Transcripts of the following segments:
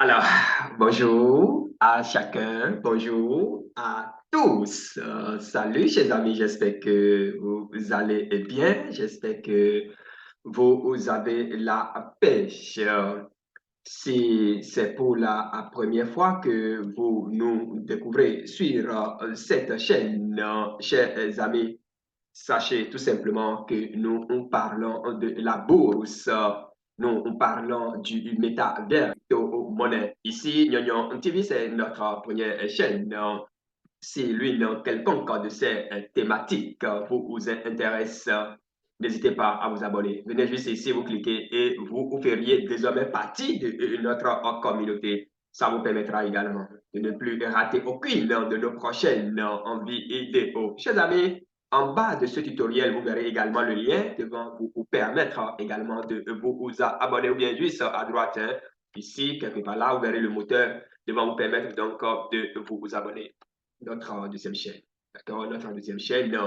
Alors, bonjour à chacun, bonjour à tous. Salut, chers amis, j'espère que vous allez bien, j'espère que vous avez la pêche. Si c'est pour la première fois que vous nous découvrez sur cette chaîne, chers amis, sachez tout simplement que nous parlons de la bourse, nous parlons du métavers monnaie. Ici, Nyon TV, c'est notre première chaîne. Si l'une quelconque de ces thématiques vous intéresse, n'hésitez pas à vous abonner. Venez juste ici, vous cliquez et vous feriez désormais partie de notre communauté. Ça vous permettra également de ne plus rater aucune de nos prochaines vidéos. Chers amis, en bas de ce tutoriel, vous verrez également le lien devant vous permettre également de vous abonner ou bien juste à droite, hein, ici, quelque part là, vous verrez le moteur devant vous permettre donc de vous abonner. Notre deuxième chaîne. D'accord? Notre deuxième chaîne,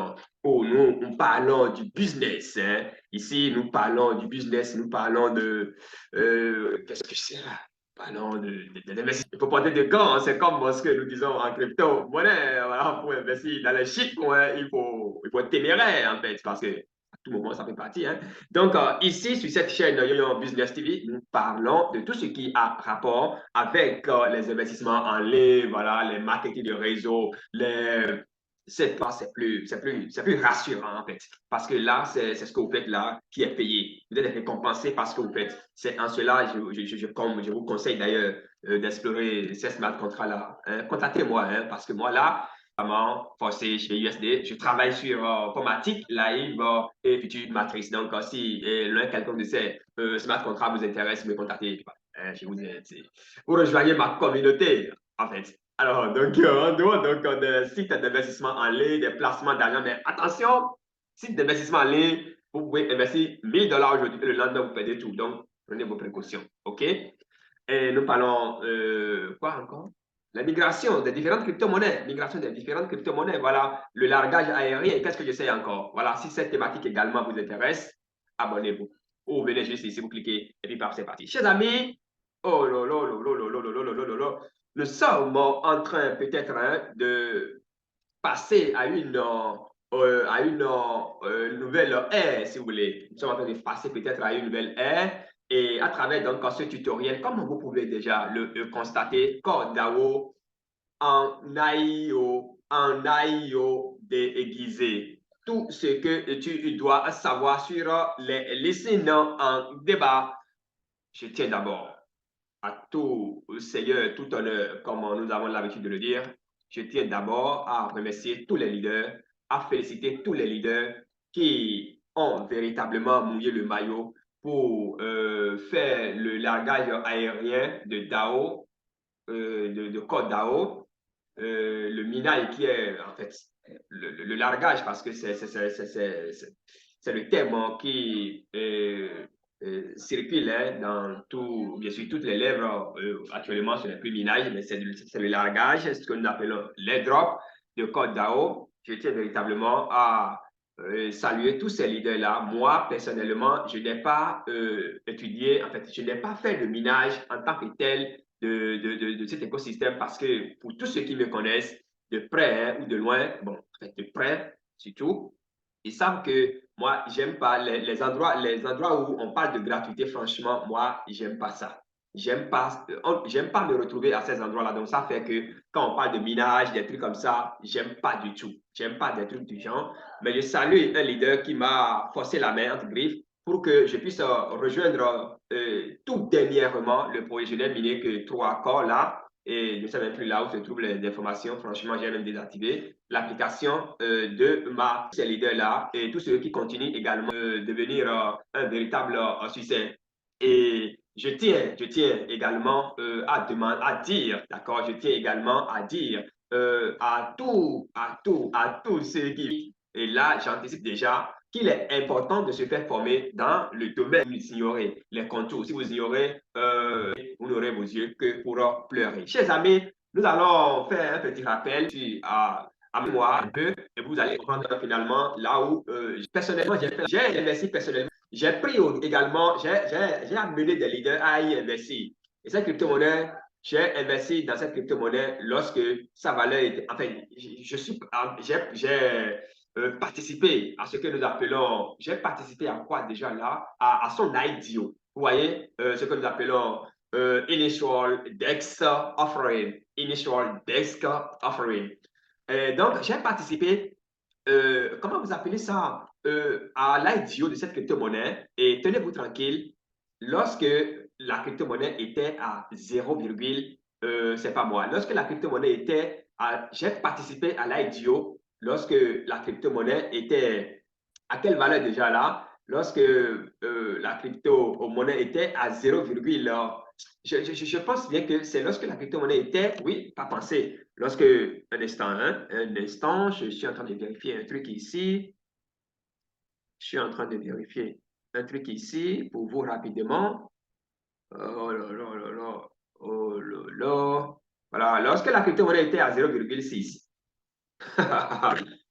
où nous parlons du business. Hein. Ici, nous parlons du business, nous parlons de. Qu'est-ce que c'est là? Parlons d'investissement. Il faut porter des gants, c'est comme ce que nous disons en crypto-monnaie. Voilà, pour investir dans les chiffres, ouais, il faut être téméraire, en fait, parce que à tout moment, ça fait partie. Hein. Donc, ici, sur cette chaîne Yo-Yo Business TV, nous parlons de tout ce qui a rapport avec les investissements en ligne, voilà, les marketing de réseau, cette part, c'est plus rassurant, en fait. Parce que là, c'est ce que vous faites là qui est payé. Vous êtes récompensé parce que vous faites. C'est en cela, comme je vous conseille d'ailleurs d'explorer ces smart contrats-là. Hein. Contactez-moi, hein, parce que moi, là, vraiment forcé chez USD. Je travaille sur Pomatic, Live et Future Matrix. Donc, si l'un quelqu'un de ces smart contrats vous intéresse, me contactez. Je vous dis, vous rejoignez ma communauté, en fait. Alors, donc, en dehors donc, des sites d'investissement en ligne, des placements d'argent, mais attention, site d'investissement en ligne, vous pouvez investir 1000 dollars aujourd'hui et le lendemain, vous perdez tout. Donc, prenez vos précautions. OK? Et nous parlons, quoi encore? La migration des différentes crypto-monnaies. Migration des différentes crypto-monnaies. Voilà, le largage aérien. Qu'est-ce que je sais encore? Voilà, si cette thématique également vous intéresse, abonnez-vous. Ou venez juste ici, vous cliquez, et puis c'est parti. Chers amis, oh là là là là là là là là là là, nous sommes en train peut-être hein, de passer à une nouvelle ère, si vous voulez. Nous sommes en train de passer peut-être à une nouvelle ère. Et à travers donc ce tutoriel, comme vous pouvez déjà le constater, CodeDAO en AIO déguisé. Tout ce que tu dois savoir sur les lycéens en débat. Je tiens d'abord à tout Seigneur, tout honneur, comme nous avons l'habitude de le dire. Je tiens d'abord à remercier tous les leaders, à féliciter tous les leaders qui ont véritablement mouillé le maillot pour faire le largage aérien de DAO, de code DAO, le minage qui est en fait le largage, parce que c'est le terme qui circule hein, dans tout, bien sûr, toutes les lèvres. Actuellement, ce n'est plus minage, mais c'est le largage, ce que nous appelons l'airdrop de code DAO. Je tiens véritablement à saluer tous ces leaders-là. Moi, personnellement, je n'ai pas étudié, en fait, je n'ai pas fait de minage en tant que tel de cet écosystème parce que pour tous ceux qui me connaissent, de près hein, ou de loin, bon, en fait, de près surtout, ils savent que moi, j'aime pas les endroits où on parle de gratuité, franchement, moi, j'aime pas ça. J'aime pas me retrouver à ces endroits-là. Donc, ça fait que quand on parle de minage, des trucs comme ça, j'aime pas du tout. J'aime pas des trucs du genre. Mais je salue un leader qui m'a forcé la main, entre griffes, pour que je puisse rejoindre tout dernièrement le projet. Je n'ai miné que 3 corps là et je ne sais même plus là où se trouvent les informations. Franchement, j'ai même désactivé l'application de ces leaders-là et tous ceux qui continuent également de devenir un véritable succès. Et je tiens également à dire, d'accord, je tiens également à dire à tous ceux qui, et là, j'anticipe déjà qu'il est important de se faire former dans le domaine où vous ignorez les contours. Si vous ignorez, vous n'aurez vos yeux que pour pleurer. Chers amis, nous allons faire un petit rappel à moi un peu et vous allez comprendre finalement là où personnellement j'ai investi personnellement. J'ai pris également, j'ai amené des leaders à y investir. Et cette crypto-monnaie, j'ai investi dans cette crypto-monnaie lorsque sa valeur était, enfin, j'ai participé à ce que nous appelons, j'ai participé à quoi déjà là? À son IDO. Vous voyez, ce que nous appelons Initial Dex Offering. Initial Dex Offering. Donc, j'ai participé, comment vous appelez ça, à l'IDO de cette crypto-monnaie. Et tenez-vous tranquille, lorsque la crypto-monnaie était à 0, c'est pas moi, lorsque la crypto-monnaie était à, j'ai participé à l'IDO lorsque la crypto-monnaie était à quelle valeur déjà là? Lorsque la crypto-monnaie était à 0, je pense bien que c'est lorsque la crypto-monnaie était, oui, pas pensé, lorsque, hein, un instant, je suis en train de vérifier un truc ici, je suis en train de vérifier un truc ici pour vous rapidement. Oh là là là là, oh là là. Voilà, lorsque la crypto-monnaie était à 0,6,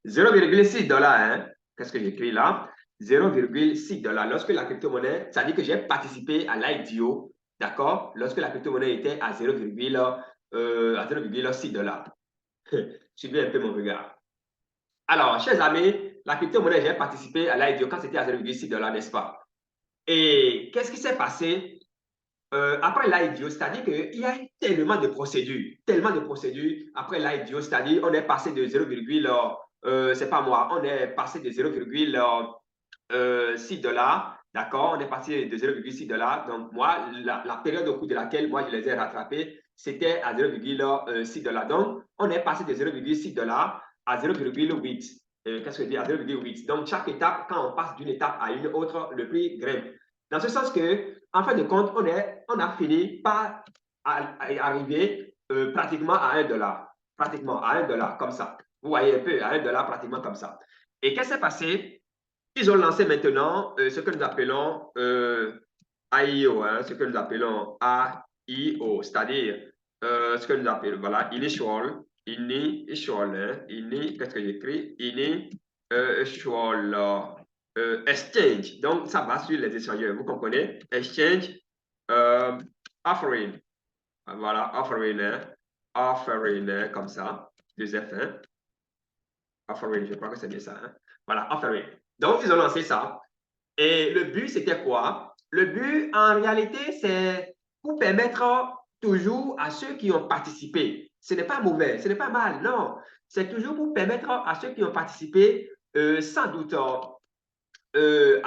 0,6 dollars, hein? Qu'est-ce que j'écris là? 0,6 dollars. Lorsque la crypto-monnaie, ça dit que j'ai participé à l'IDO, d'accord? Lorsque la crypto-monnaie était à 0,6 dollars. Suivez un peu mon regard. Alors, chers amis, la crypto-monnaie, j'ai participé à l'IDO quand c'était à 0,6 dollars, n'est-ce pas? Et qu'est-ce qui s'est passé après l'IDO, c'est-à-dire qu'il y a eu tellement de procédures après l'IDO, c'est-à-dire on est passé de 0, c'est pas moi, on est passé de 0,6 dollars, d'accord? On est passé de 0,6 dollars. Donc moi, la période au cours de laquelle moi je les ai rattrapés, c'était à 0,6 dollars. Donc on est passé de 0,6 dollars à 0,8. Qu'est-ce que je dis? À 0,8. Donc chaque étape, quand on passe d'une étape à une autre, le prix grimpe. Dans ce sens que, en fin de compte, on a fini par arriver pratiquement à 1 dollar. Pratiquement à 1 dollar, comme ça. Vous voyez un peu, à 1 dollar, pratiquement comme ça. Et qu'est-ce qui s'est passé? Ils ont lancé maintenant ce que nous appelons AIO, hein, ce que nous appelons AIO, c'est-à-dire ce que nous appelons, voilà, initial, qu'est-ce que j'écris? Exchange. Donc, ça va sur les échangeurs, vous comprenez? Exchange, offering. Voilà, offering, hein, offering, hein, comme ça, deux F, hein. Offering, je crois que c'est bien ça, hein. Voilà, offering. Donc, ils ont lancé ça. Et le but, c'était quoi? Le but, en réalité, c'est pour permettre toujours à ceux qui ont participé. Ce n'est pas mauvais, ce n'est pas mal, non. C'est toujours pour permettre à ceux qui ont participé, sans doute, que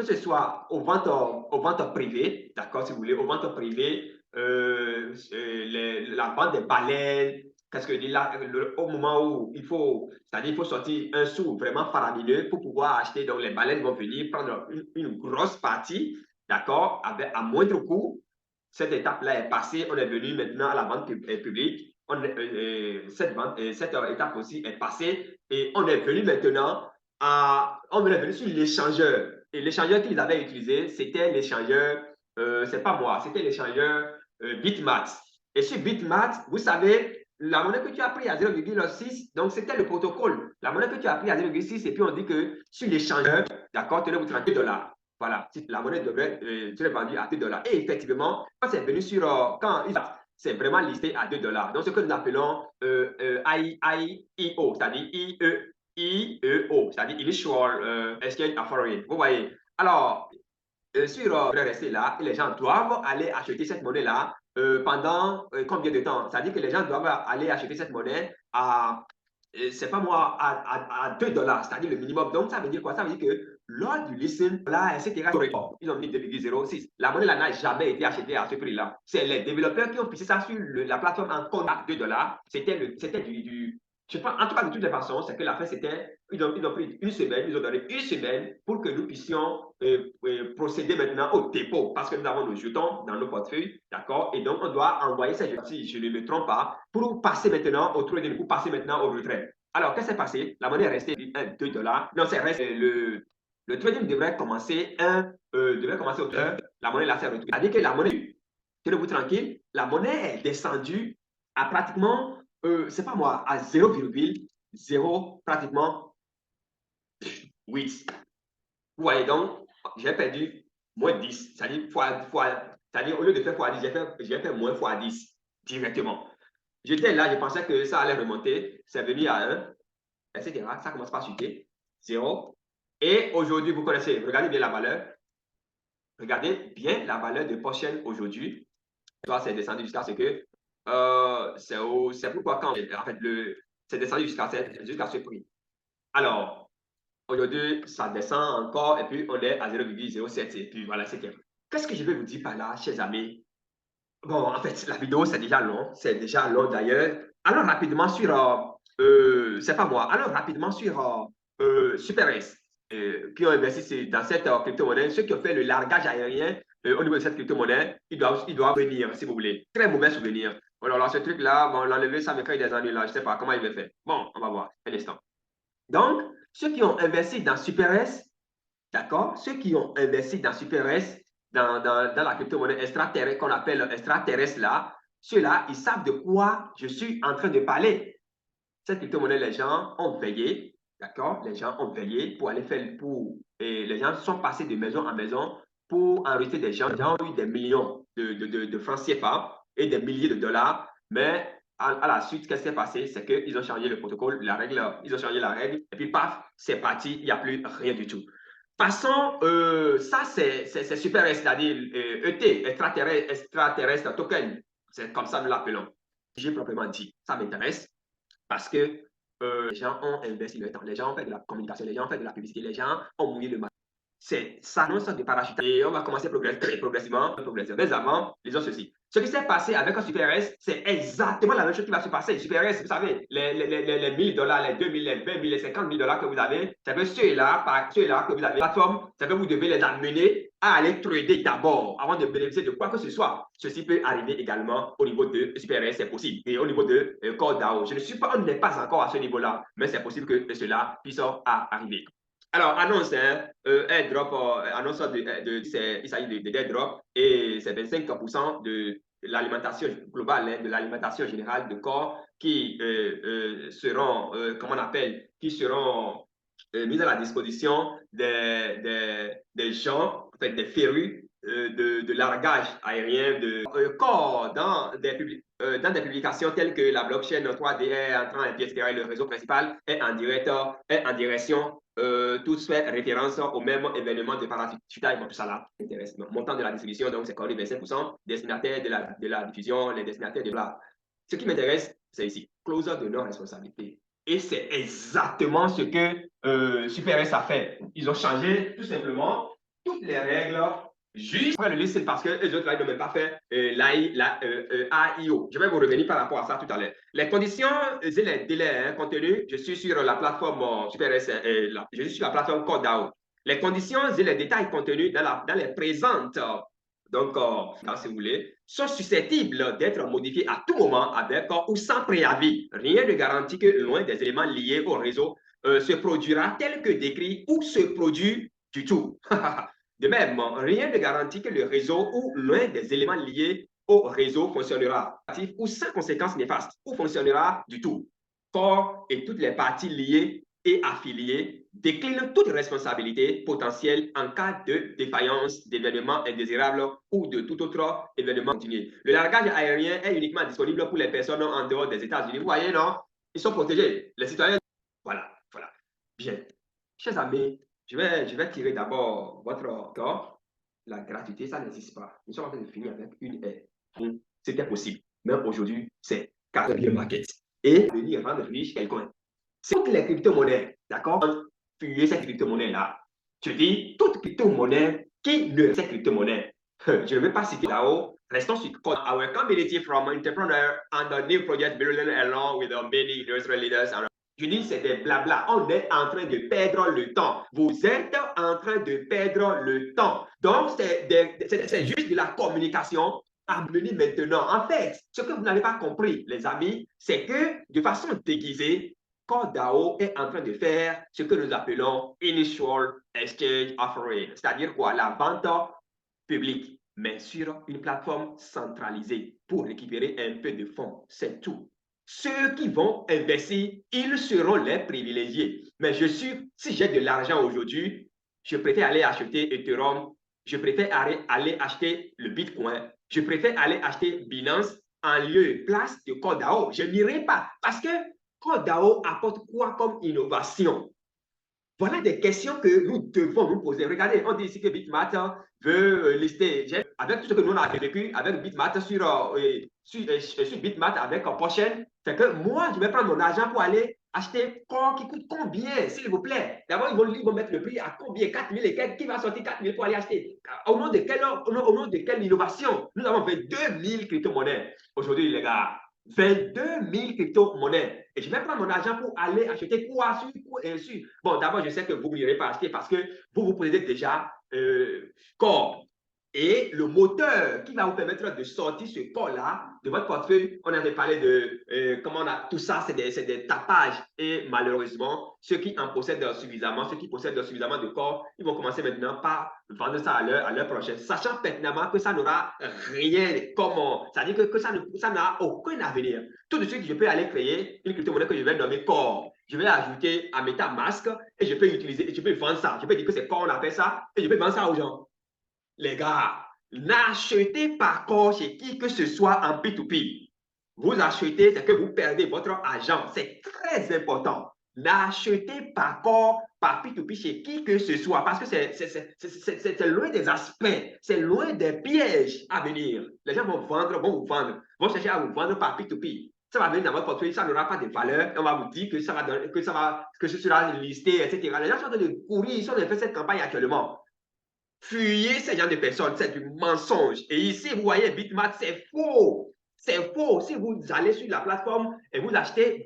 ce soit aux ventes privées, d'accord, si vous voulez, aux ventes privées, la vente des baleines, qu'est-ce que je dis là, au moment où il faut, c'est-à-dire il faut sortir un sou vraiment faramineux pour pouvoir acheter, donc les baleines vont venir prendre une grosse partie, d'accord, à moindre coût. Cette étape-là est passée, on est venu maintenant à la vente publique. Cette étape aussi est passée et on est venu maintenant on est venu sur l'échangeur. Et l'échangeur qu'ils avaient utilisé, c'était l'échangeur, c'est pas moi, c'était l'échangeur Bitmat. Et sur Bitmat, vous savez, la monnaie que tu as pris à 0,6, donc c'était le protocole. La monnaie que tu as pris à 0,6, et puis on dit que sur l'échangeur, d'accord, tu devrais vous 32 dollars. Voilà, la monnaie devrait être vendue à 2 dollars. Et effectivement, quand c'est venu sur, c'est vraiment listé à 2 dollars. Donc, ce que nous appelons IEO, c'est-à-dire IEO, c'est-à-dire Initial Exchange Offering. Vous voyez. Alors, sur rester là, et les gens doivent aller acheter cette monnaie-là pendant combien de temps? C'est-à-dire que les gens doivent aller acheter cette monnaie à, c'est pas moi, à 2 dollars, c'est-à-dire le minimum. Donc, ça veut dire quoi? Ça veut dire que lors du listen, là, etc., ils ont mis 2,06. La monnaie là n'a jamais été achetée à ce prix-là. C'est les développeurs qui ont pissé ça sur la plateforme en code à 2 dollars. C'était je pense, en tout cas, de toutes les façons, c'est que la fin, c'était, ils ont pris une semaine, ils ont donné une semaine pour que nous puissions procéder maintenant au dépôt, parce que nous avons nos jetons dans nos portefeuilles, d'accord? Et donc, on doit envoyer ces jetons, si je ne me trompe pas, pour passer maintenant au trading, pour passer maintenant au retrait. Alors, qu'est-ce qui s'est passé? La monnaie est restée 1, 2 dollars. Non, c'est resté le trading devrait commencer au 1, la monnaie là s'est retrouvée. C'est-à-dire que la monnaie, tenez-vous tranquille, la monnaie est descendue à pratiquement, c'est pas moi, à 0,0 pratiquement 8. Vous voyez donc, j'ai perdu moins 10, c'est-à-dire C'est-à-dire, au lieu de faire x10, j'ai fait moins x10 directement. J'étais là, je pensais que ça allait remonter. C'est venu à 1, etc. Ça commence par chuter. 0. Et aujourd'hui, vous connaissez, regardez bien la valeur. Regardez bien la valeur de Porsche aujourd'hui. Toi, c'est descendu jusqu'à ce que c'est pourquoi quand en fait c'est descendu jusqu'à ce prix. Alors, aujourd'hui, ça descend encore et puis on est à 0,07 et puis voilà, etc. Qu'est-ce que je vais vous dire par là, chers amis? Bon, en fait, la vidéo, c'est déjà long d'ailleurs. Alors, rapidement sur, c'est pas moi, alors rapidement sur Super S, qui ont investi dans cette crypto-monnaie, ceux qui ont fait le largage aérien au niveau de cette crypto-monnaie, ils doivent venir, si vous voulez. Très mauvais souvenir. Alors, là, ce truc-là, bon, l'enlever, ça me crée des ennuis là, je sais pas comment il va faire. Bon, on va voir, un instant. Donc, ceux qui ont investi dans Super S, d'accord? Ceux qui ont investi dans Super S, dans la crypto-monnaie extraterrestre qu'on appelle extraterrestre là, ceux-là, ils savent de quoi je suis en train de parler. Cette crypto-monnaie, les gens ont veillé, d'accord? Les gens ont veillé pour aller faire et les gens sont passés de maison en maison pour enregistrer des gens. Les gens ont eu des millions de francs CFA et des milliers de dollars, mais à la suite, qu'est-ce qui s'est passé? C'est qu'ils ont changé le protocole, la règle, ils ont changé la règle, et puis paf, c'est parti, il n'y a plus rien du tout. Passons, ça c'est super, c'est-à-dire ET, extraterrestre token, c'est comme ça nous l'appelons. J'ai proprement dit, ça m'intéresse parce que les gens ont investi le temps, les gens ont fait de la communication, les gens ont fait de la publicité, les gens ont mouillé le matin. Ça annonce de parachute. Et on va commencer progressivement. Mais avant, lisons ceci. Ce qui s'est passé avec un Super S, c'est exactement la même chose qui va se passer. Super S, vous savez, les 1000 dollars, les 2000, les 20 000, les 50 000 dollars que vous avez, c'est que ceux-là que vous avez, plateforme, c'est que vous devez les amener à aller trader d'abord avant de bénéficier de quoi que ce soit. Ceci peut arriver également au niveau de Super S, c'est possible. Et au niveau de CoreDAO, on n'est pas encore à ce niveau-là, mais c'est possible que cela puisse arriver. Alors, annonce, hein, airdrop, annonce il s'agit de airdrop et c'est 25% de l'alimentation globale, hein, de l'alimentation générale de corps qui seront, comment on appelle, qui seront mises à la disposition des gens, en fait, des férus de largage aérien de corps dans des publications telles que la blockchain 3D est en train d'intégrer le réseau principal est en direction tous fait référence au même événement de parachutage. Bon, tout ça là intéresse. Montant de la distribution, donc c'est connu 25%. Destinataire de la diffusion, les destinataires de la. Ce qui m'intéresse, c'est ici, clause de non-responsabilité. Et c'est exactement ce que Super S a fait. Ils ont changé tout simplement toutes les règles juste après le listing parce que les autres là, ils n'ont même pas fait l'AIO. Je vais vous revenir par rapport à ça tout à l'heure. Les conditions et les délais hein, contenus, je suis sur la plateforme Super S, je suis sur la plateforme CoreDAO. Les conditions et les détails contenus dans les présentes, donc, si vous voulez, sont susceptibles d'être modifiés à tout moment avec ou sans préavis. Rien ne garantit que loin des éléments liés au réseau se produira tel que décrit ou se produit du tout. De même, rien ne garantit que le réseau ou l'un des éléments liés au réseau fonctionnera ou sans conséquences néfastes ou fonctionnera du tout. Corps et toutes les parties liées et affiliées déclinent toute responsabilité potentielle en cas de défaillance d'événements indésirables ou de tout autre événement continué. Le largage aérien est uniquement disponible pour les personnes en dehors des États-Unis. Vous voyez, non? Ils sont protégés. Les citoyens. Voilà, voilà. Bien. Chers amis, je vais tirer d'abord votre corps. La gratuité, ça n'existe pas. Nous sommes en train de finir avec une aide. C'était possible. Mais aujourd'hui, c'est quatrième market. Et venir rendre riche quelqu'un. C'est toutes les crypto-monnaies, d'accord? Fuyer cette crypto-monnaie-là. Je dis toute crypto-monnaie qui ne cette crypto-monnaie. Je ne vais pas citer là-haut. Restons sur code. Our community from entrepreneur and the new project building along with the many industrial leaders and je dis, c'est des blabla. On est en train de perdre le temps. Vous êtes en train de perdre le temps. Donc, c'est juste de la communication amenée maintenant. En fait, ce que vous n'avez pas compris, les amis, c'est que de façon déguisée, CoreDAO est en train de faire ce que nous appelons Initial Exchange Offering. C'est-à-dire quoi? La vente publique, mais sur une plateforme centralisée pour récupérer un peu de fonds. C'est tout. Ceux qui vont investir, ils seront les privilégiés. Mais si j'ai de l'argent aujourd'hui, je préfère aller acheter Ethereum je préfère aller acheter le Bitcoin, je préfère aller acheter Binance en lieu et place de CodeDAO. Je n'irai pas parce que CodeDAO apporte quoi comme innovation? Voilà des questions que nous devons nous poser. Regardez, on dit ici que Bitmatter veut lister. Avec tout ce que nous avons vécu avec Bitmatter sur Bitmatter avec Potion, c'est que moi, je vais prendre mon argent pour aller acheter corps qui coûte combien, s'il vous plaît. D'abord, ils vont mettre le prix à combien? 4 000 et quelques. Qui va sortir 4 000 pour aller acheter? Au nom de quelle innovation? Nous avons 22 000 crypto-monnaies aujourd'hui, les gars. 22 000 crypto-monnaies. Et je vais prendre mon argent pour aller acheter quoi sur. Bon, d'abord, je sais que vous n'irez pas acheter parce que vous possédez déjà corps. Et le moteur qui va vous permettre de sortir ce corps-là de votre portefeuille, on avait parlé de comment on a tout ça, c'est des tapages. Et malheureusement, ceux qui en possèdent suffisamment, ceux qui possèdent suffisamment de corps, ils vont commencer maintenant par vendre ça à leur prochain, sachant pertinemment que ça n'aura rien comme. C'est-à-dire que ça n'a aucun avenir. Tout de suite, je peux aller créer une crypto-monnaie que je vais nommer corps. Je vais ajouter à MetaMask et je peux utiliser, je peux vendre ça. Je peux dire que c'est corps, on appelle ça, et je peux vendre ça aux gens. Les gars, n'achetez pas corps chez qui que ce soit en P2P. Vous achetez, c'est que vous perdez votre argent. C'est très important. N'achetez pas corps par P2P chez qui que ce soit parce que c'est loin des aspects, c'est loin des pièges à venir. Les gens vont vous vendre, vont chercher à vous vendre par P2P. Ça va venir dans votre portefeuille, ça n'aura pas de valeur. On va vous dire que ce sera listé, etc. Les gens sont en train de courir, ils sont en train de faire cette campagne actuellement. Fuyez ces gens de personnes, c'est du mensonge. Et ici, vous voyez, Bitmax, c'est faux. C'est faux. Si vous allez sur la plateforme et vous achetez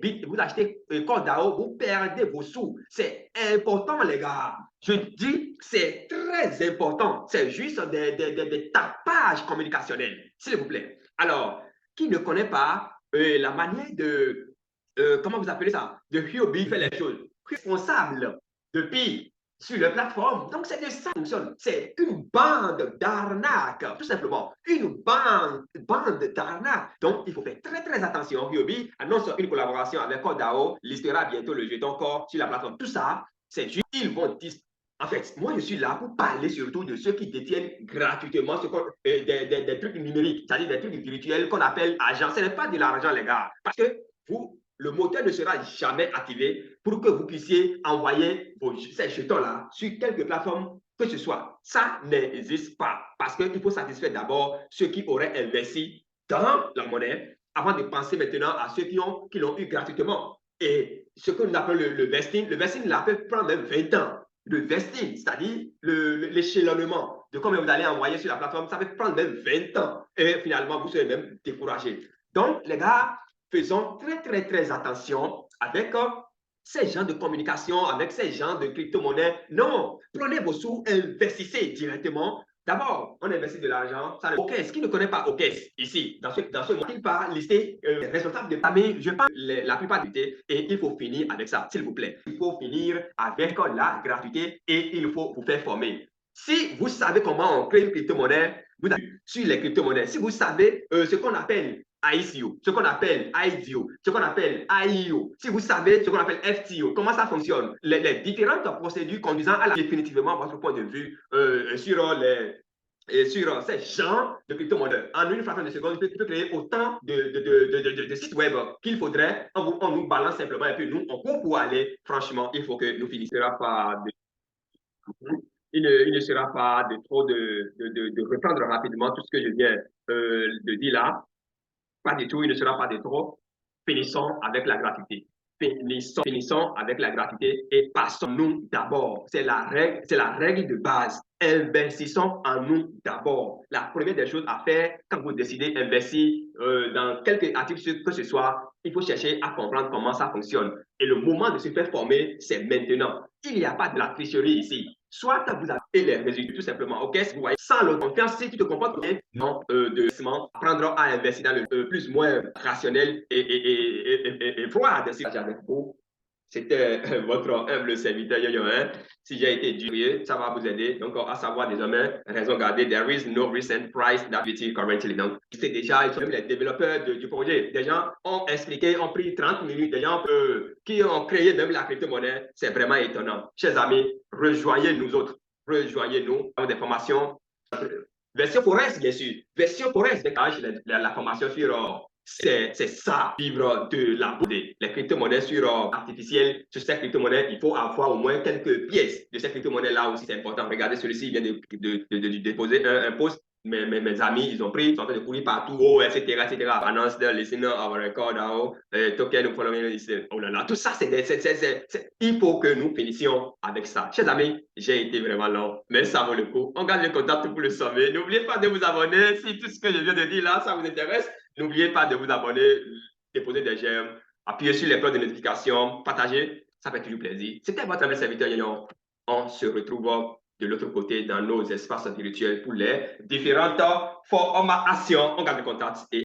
CodeDAO, vous perdez vos sous. C'est important, les gars. Je dis, c'est très important. C'est juste des tapages communicationnels, s'il vous plaît. Alors, qui ne connaît pas la manière de, comment vous appelez ça, de Huobi fait les choses, responsable depuis sur la plateforme. Donc, c'est de ça que fonctionne. C'est une bande d'arnaque, tout simplement. Une bande d'arnaque. Donc, il faut faire très, très attention. Huobi annonce une collaboration avec CodeDAO, listera bientôt le jeton corps sur la plateforme. Tout ça, c'est juste, ils vont en fait, moi, je suis là pour parler surtout de ceux qui détiennent gratuitement des trucs numériques, c'est-à-dire des trucs virtuels qu'on appelle argent. Ce n'est pas de l'argent, les gars. Parce que le moteur ne sera jamais activé pour que vous puissiez envoyer ces jetons-là sur quelques plateformes que ce soit. Ça n'existe pas parce qu'il faut satisfaire d'abord ceux qui auraient investi dans la monnaie avant de penser maintenant à ceux qui l'ont eu gratuitement. Et ce que nous appelons le vesting là peut prendre même 20 ans. Le vesting, c'est-à-dire l'échelonnement de combien vous allez envoyer sur la plateforme, ça peut prendre même 20 ans. Et finalement, vous serez même découragé. Donc, les gars, faisons très, très, très attention avec ces gens de communication, avec ces gens de crypto-monnaie. Non, prenez vos sous, investissez directement. D'abord, on investit de l'argent. OKES, qui ne connaît pas OKES ici, dans ce mois, il va lister les responsables de famille. Je parle la plupart du temps et il faut finir avec ça, s'il vous plaît. Il faut finir avec la gratuité et il faut vous faire former. Si vous savez comment on crée une crypto-monnaie, vous avez sur les crypto-monnaies, si vous savez ce qu'on appelle ICO, ce qu'on appelle IDO, ce qu'on appelle IEO, si vous savez ce qu'on appelle FTO, comment ça fonctionne, les différentes procédures conduisant à définitivement votre point de vue sur ces champs de crypto-monnaies. En une fraction de seconde, tu peux créer autant de sites web qu'il faudrait. On nous balance simplement et puis nous, on court pour aller. Franchement, il faut que nous finissions par il ne sera pas de trop de reprendre rapidement tout ce que je viens de dire là. Pas du tout, il ne sera pas de trop. Finissons avec la gratuité. Finissons avec la gratuité et passons-nous d'abord. C'est la règle de base. Investissons en nous d'abord. La première des choses à faire quand vous décidez d'investir dans quelque actif que ce soit, il faut chercher à comprendre comment ça fonctionne. Et le moment de se faire former, c'est maintenant. Il n'y a pas de la tricherie ici. Soit vous avez les résultats tout simplement. Ok, si vous voyez, sans le confiance, si tu te comportes bien, non, apprendra à investir dans le plus ou moins rationnel et froid. C'était votre humble serviteur Yo-Yo. Si j'ai été dur, ça va vous aider. Donc, à savoir désormais, raison gardée, there is no recent price that we currently. Donc, c'est déjà les développeurs du projet. Des gens ont expliqué, ont pris 30 minutes, des gens qui ont créé même la crypto-monnaie. C'est vraiment étonnant. Chers amis, rejoignez nous autres. Rejoignez-nous. Des formations Version Forest, bien sûr. Version Forest, la formation sur c'est ça, vivre de la beauté. Les crypto-monnaies sur artificielles, sur ces crypto-monnaies, il faut avoir au moins quelques pièces de ces crypto-monnaies-là aussi, c'est important. Regardez, celui-ci vient de déposer un post. Mes amis, ils ont pris, ils sont en train de courir partout, oh, etc., etc. Annonce de listening our record now, token following, oh là là, tout ça, il faut que nous finissions avec ça. Chers amis, j'ai été vraiment long, mais ça vaut le coup. On garde le contact pour le sommet. N'oubliez pas de vous abonner si tout ce que je viens de dire là, ça vous intéresse. N'oubliez pas de vous abonner, déposer des j'aime, appuyer sur les cloches de notification, partager, ça fait toujours plaisir. C'était votre ami serviteur Yann. On se retrouve de l'autre côté dans nos espaces virtuels pour les différentes formations. On garde le contact et